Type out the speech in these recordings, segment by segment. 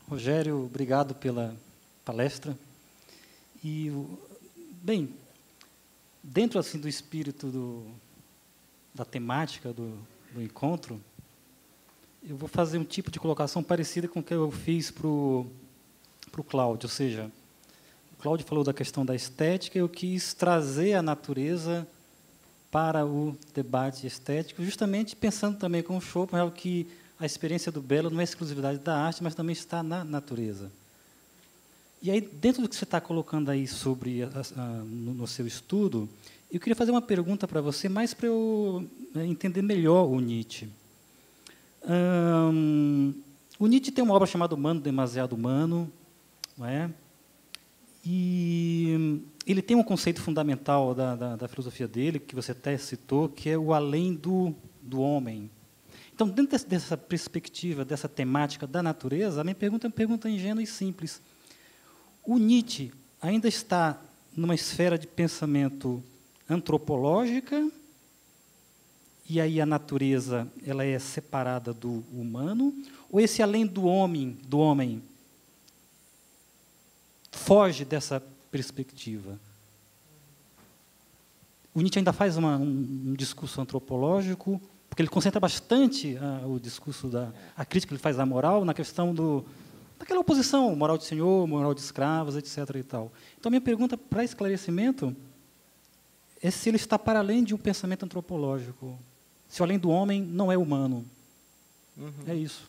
Rogério, obrigado pela palestra. E, bem, dentro assim do espírito da temática do encontro, eu vou fazer um tipo de colocação parecida com o que eu fiz para o Cláudio, ou seja, o Cláudio falou da questão da estética, eu quis trazer a natureza para o debate estético, justamente pensando também com o Schopenhauer que a experiência do belo não é exclusividade da arte, mas também está na natureza. E aí, dentro do que você está colocando aí sobre no seu estudo, eu queria fazer uma pergunta para você, mais para eu entender melhor o Nietzsche. O Nietzsche tem uma obra chamada Humano, Demasiado Humano, não é? E ele tem um conceito fundamental da filosofia dele, que você até citou, que é o além do homem. Então, dentro dessa perspectiva, dessa temática da natureza, a minha pergunta é uma pergunta ingênua e simples. O Nietzsche ainda está numa esfera de pensamento antropológica, e aí a natureza ela é separada do humano, ou esse além do homem foge dessa perspectiva? O Nietzsche ainda faz um discurso antropológico, porque ele concentra bastante o discurso a crítica que ele faz à moral na questão daquela oposição, moral de senhor, moral de escravos, etc. E tal. Então, minha pergunta para esclarecimento é se ele está para além de um pensamento antropológico, se o além do homem não é humano. Uhum. É isso.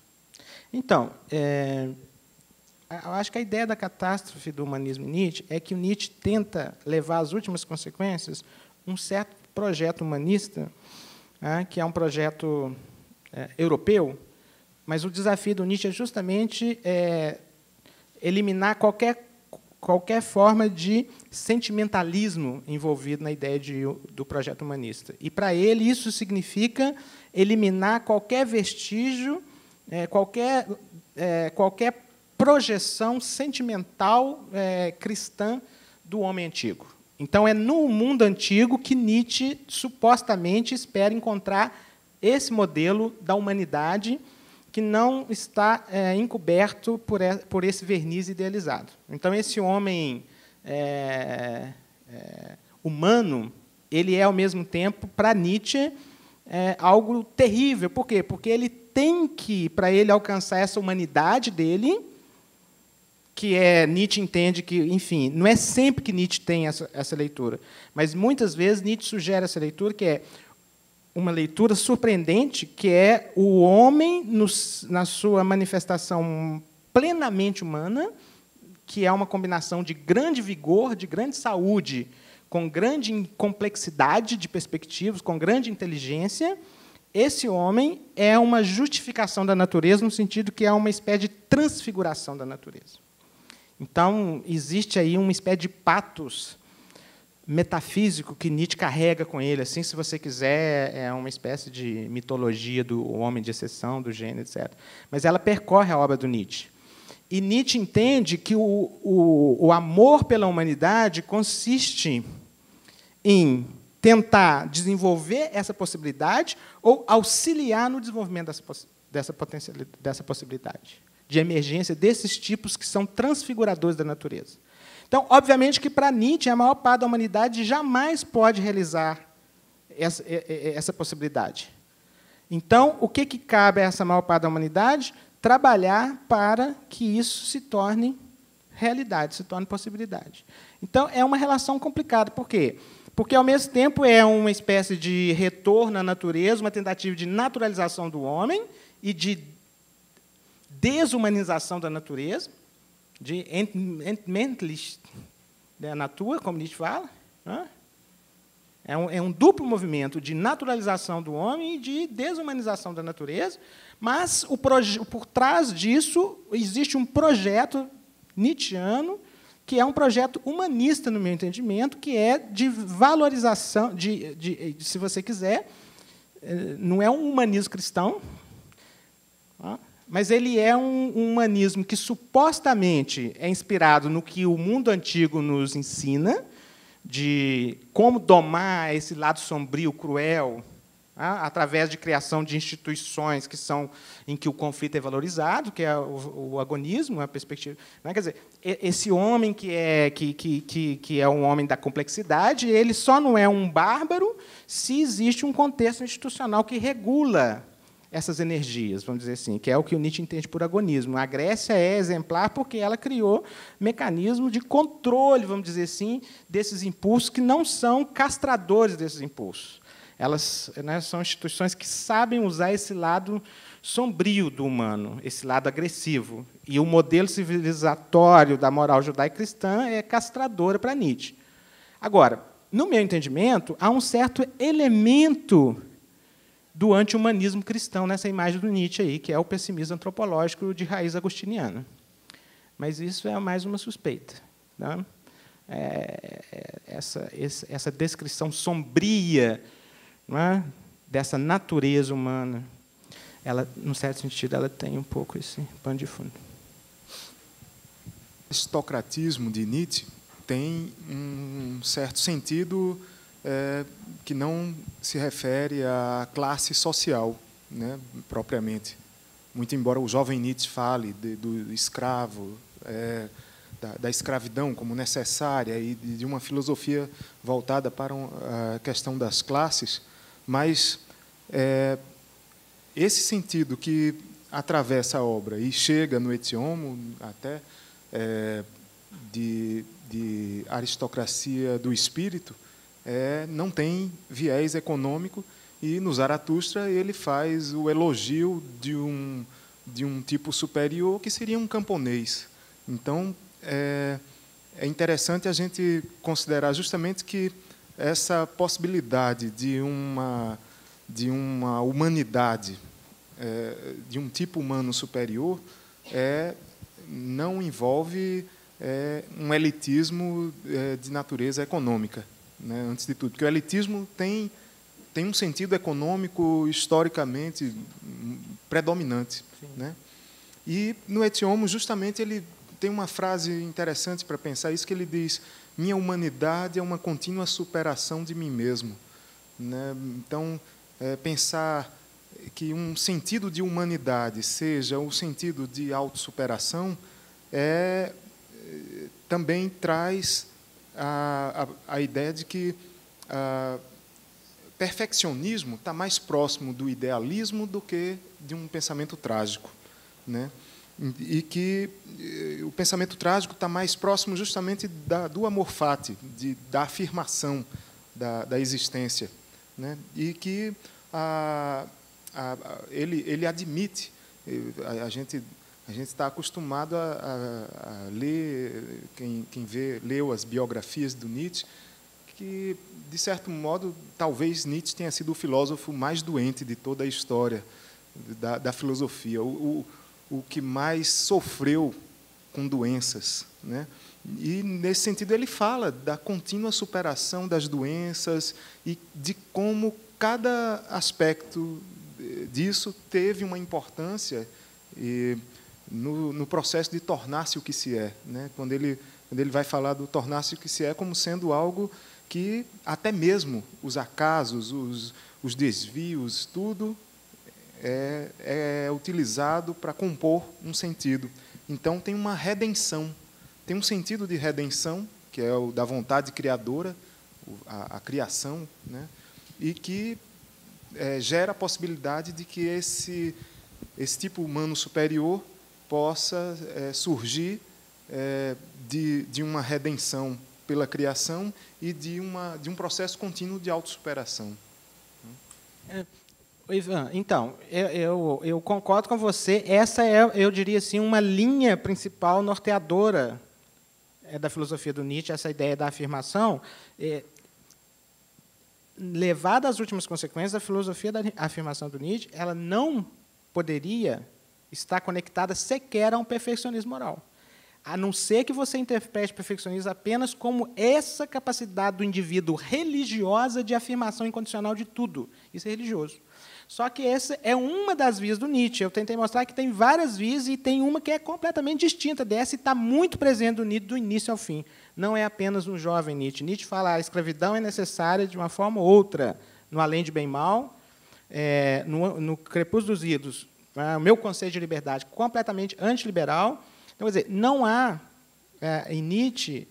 Então, eu acho que a ideia da catástrofe do humanismo Nietzsche é que o Nietzsche tenta levar às últimas consequências um certo projeto humanista, que é um projeto europeu, mas o desafio do Nietzsche é justamente eliminar qualquer forma de sentimentalismo envolvido na ideia do projeto humanista. E, para ele, isso significa eliminar qualquer vestígio, qualquer projeção sentimental cristã do homem antigo. Então, é no mundo antigo que Nietzsche supostamente espera encontrar esse modelo da humanidade que não está encoberto por esse verniz idealizado. Então, esse homem humano, ele é, ao mesmo tempo, para Nietzsche, algo terrível. Por quê? Porque ele tem que, para ele alcançar essa humanidade dele, que Nietzsche entende que, enfim, não é sempre que Nietzsche tem essa leitura, mas muitas vezes Nietzsche sugere essa leitura, que é uma leitura surpreendente, que é o homem na sua manifestação plenamente humana, que é uma combinação de grande vigor, de grande saúde, com grande complexidade de perspectivas, com grande inteligência. Esse homem é uma justificação da natureza, no sentido que é uma espécie de transfiguração da natureza. Então, existe aí uma espécie de patos metafísico que Nietzsche carrega com ele, assim, se você quiser, é uma espécie de mitologia do homem de exceção, do gênio, etc. Mas ela percorre a obra do Nietzsche. E Nietzsche entende que o amor pela humanidade consiste em tentar desenvolver essa possibilidade ou auxiliar no desenvolvimento dessa possibilidade de emergência desses tipos que são transfiguradores da natureza. Então, obviamente que, para Nietzsche, a maior parte da humanidade jamais pode realizar essa possibilidade. Então, o que cabe a essa maior parte da humanidade? Trabalhar para que isso se torne realidade, se torne possibilidade. Então, é uma relação complicada. Por quê? Porque, ao mesmo tempo, é uma espécie de retorno à natureza, uma tentativa de naturalização do homem e de desumanização da natureza, de Entmenschlichung der Natur, como Nietzsche fala. É um duplo movimento de naturalização do homem e de desumanização da natureza, mas por trás disso existe um projeto nietzschiano, que é um projeto humanista, no meu entendimento, que é de valorização, se você quiser, não é um humanismo cristão, mas ele é um humanismo que supostamente é inspirado no que o mundo antigo nos ensina, de como domar esse lado sombrio, cruel, através de criação de instituições em que o conflito é valorizado, que é o agonismo, a perspectiva. Quer dizer, esse homem que é um homem da complexidade, ele só não é um bárbaro se existe um contexto institucional que regula essas energias, vamos dizer assim, que é o que o Nietzsche entende por agonismo. A Grécia é exemplar porque ela criou mecanismos de controle, vamos dizer assim, desses impulsos que não são castradores desses impulsos. Elas, né, são instituições que sabem usar esse lado sombrio do humano, esse lado agressivo. E o modelo civilizatório da moral judaico-cristã é castradora para Nietzsche. Agora, no meu entendimento, há um certo elemento do anti-humanismo cristão nessa imagem do Nietzsche, aí, que é o pessimismo antropológico de raiz agostiniana. Mas isso é mais uma suspeita. Né? Essa descrição sombria, não é, dessa natureza humana, ela, num certo sentido, ela tem um pouco esse pano de fundo. O aristocratismo de Nietzsche tem um certo sentido que não se refere à classe social, né, propriamente. Muito embora o jovem Nietzsche fale do escravo, da escravidão como necessária e de uma filosofia voltada para a questão das classes, mas esse sentido que atravessa a obra e chega no Ecce Homo até de aristocracia do espírito não tem viés econômico, e no Zaratustra ele faz o elogio de um tipo superior que seria um camponês. Então é interessante a gente considerar justamente que essa possibilidade de uma humanidade, de um tipo humano superior, não envolve um elitismo de natureza econômica, né, antes de tudo. Porque o elitismo tem um sentido econômico historicamente predominante. Né? E, no Ecce Homo, justamente, ele tem uma frase interessante para pensar isso, que ele diz: minha humanidade é uma contínua superação de mim mesmo. Né? Então, pensar que um sentido de humanidade seja o sentido de autossuperação também traz a ideia de que perfeccionismo está mais próximo do idealismo do que de um pensamento trágico, né? E que o pensamento trágico está mais próximo justamente do amor fati, da afirmação da existência, né? E que ele admite, a gente está acostumado a ler, quem leu as biografias do Nietzsche, que, de certo modo, talvez Nietzsche tenha sido o filósofo mais doente de toda a história da filosofia, o que mais sofreu com doenças. Né? E, nesse sentido, ele fala da contínua superação das doenças e de como cada aspecto disso teve uma importância no processo de tornar-se o que se é. Né? Quando ele vai falar do tornar-se o que se é como sendo algo que até mesmo os acasos, os desvios, tudo é utilizado para compor um sentido. Então, tem uma redenção, tem um sentido de redenção, que é o da vontade criadora, a criação, né? E que gera a possibilidade de que esse tipo humano superior possa surgir de uma redenção pela criação e de um processo contínuo de autossuperação. Ivan, então, eu concordo com você. Essa é, eu diria assim, uma linha principal norteadora da filosofia do Nietzsche, essa ideia da afirmação. Levada às últimas consequências, a filosofia da afirmação do Nietzsche, ela não poderia estar conectada sequer a um perfeccionismo moral, a não ser que você interprete o perfeccionismo apenas como essa capacidade do indivíduo religiosa de afirmação incondicional de tudo. Isso é religioso. Só que essa é uma das vias do Nietzsche. Eu tentei mostrar que tem várias vias e tem uma que é completamente distinta dessa e está muito presente no Nietzsche do início ao fim. Não é apenas no jovem Nietzsche. Nietzsche fala que a escravidão é necessária de uma forma ou outra, no além de bem e mal, no Crepúsculo dos Ídolos, o meu conceito de liberdade completamente antiliberal. Então, quer dizer, não há em Nietzsche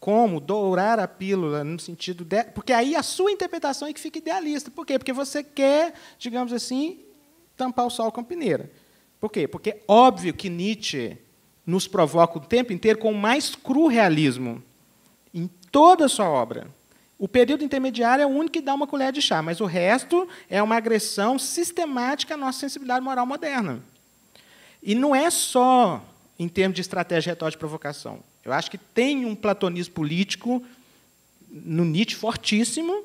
como dourar a pílula no sentido porque aí a sua interpretação é que fica idealista. Por quê? Porque você quer, digamos assim, tampar o sol com a peneira. Por quê? Porque é óbvio que Nietzsche nos provoca o tempo inteiro com o mais cru realismo em toda a sua obra. O período intermediário é o único que dá uma colher de chá, mas o resto é uma agressão sistemática à nossa sensibilidade moral moderna. E não é só em termos de estratégia retórica de provocação. Eu acho que tem um platonismo político no Nietzsche fortíssimo.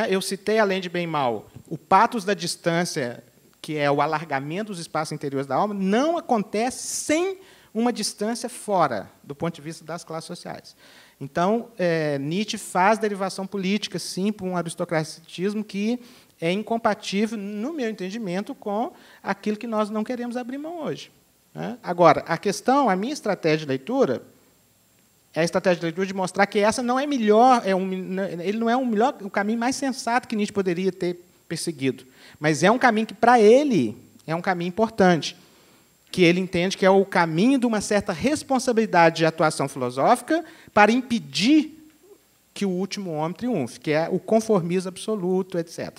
Eu citei, além de bem e mal, o patos da distância, que é o alargamento dos espaços interiores da alma, não acontece sem uma distância fora, do ponto de vista das classes sociais. Então, Nietzsche faz derivação política, sim, para um aristocratismo que é incompatível, no meu entendimento, com aquilo que nós não queremos abrir mão hoje. Agora, a minha estratégia de leitura é a estratégia de leitura de mostrar que essa não é melhor, ele não é o caminho mais sensato que Nietzsche poderia ter perseguido, mas é um caminho que, para ele, é um caminho importante, que ele entende que é o caminho de uma certa responsabilidade de atuação filosófica para impedir que o último homem triunfe, que é o conformismo absoluto, etc.,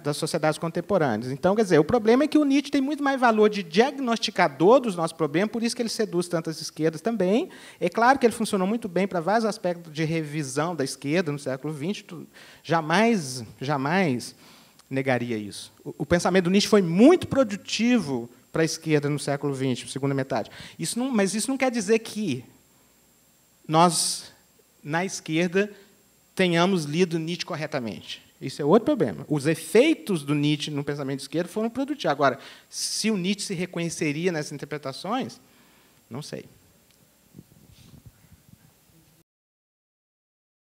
das sociedades contemporâneas. Então, quer dizer, o problema é que o Nietzsche tem muito mais valor de diagnosticador dos nossos problemas, por isso que ele seduz tantas esquerdas também. É claro que ele funcionou muito bem para vários aspectos de revisão da esquerda no século XX, jamais negaria isso. O pensamento do Nietzsche foi muito produtivo para a esquerda no século XX, segunda metade. Mas isso não quer dizer que nós, na esquerda, tenhamos lido Nietzsche corretamente. Isso é outro problema. Os efeitos do Nietzsche no pensamento de esquerda foram produtivos. Agora, se o Nietzsche se reconheceria nessas interpretações, não sei.